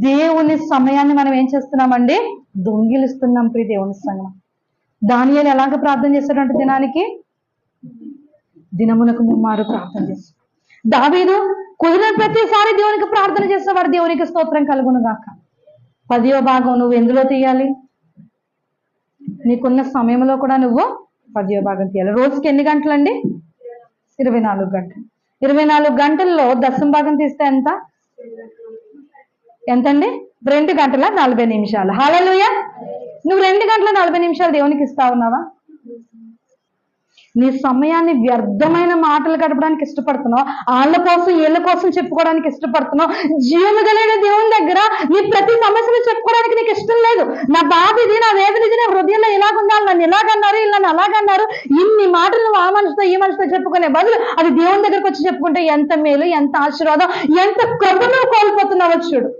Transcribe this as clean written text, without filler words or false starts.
దేవుని సమయాన్ని మనం ఏం చేస్తున్నామండి? దొంగిలిస్తున్నాం ప్రియ దేవుని సంగం. దానియేలు ఎలాగ ప్రార్థన చేస్తాడంటే దినమునకు ముమ్మారు ప్రార్థన చేస్తాడు. దావీదు కుదిరిన ప్రతిసారి దేవునికి ప్రార్థన చేసేవాడు. దేవునికి స్తోత్రం కలుగును గాక. 10వ భాగం నువ్వు ఎందులో తీయాలి? నీకున్న సమయంలో కూడా నువ్వు 10వ భాగం తీయాలి. రోజుకి ఎన్ని గంటలండి? 24 గంటలు. 24 గంటల్లో 10వ భాగం తీస్తే ఎంతండి? 2 గంటల 40 నిమిషాలు. హల్లెలూయా. నువ్వు 2 గంటల 40 నిమిషాలు దేవునికి ఇస్తా ఉన్నావా? నీ సమయాన్ని వ్యర్థమైన మాటలు గడపడానికి ఇష్టపడుతున్నావు, వాళ్ళ కోసం వీళ్ళ కోసం చెప్పుకోవడానికి ఇష్టపడుతున్నావు. జీవము కలిగిన దేవుని దగ్గర నీ ప్రతి సమస్యను చెప్పుకోవడానికి నీకు ఇష్టం లేదు. నా బాధ ఇది, నా వేదన ఇది, నా హృదయంలో ఇలాగుండాలి, నన్ను ఇలాగన్నారు, వీళ్ళని అలాగన్నారు, ఇన్ని మాటలు నువ్వు ఆ మనిషితో ఈ మనిషితో చెప్పుకునే బదులు అది దేవుని దగ్గరకు వచ్చి చెప్పుకుంటే ఎంత మేలు, ఎంత ఆశీర్వాదం, ఎంత కృపను కోల్పోతున్నావు చూడు.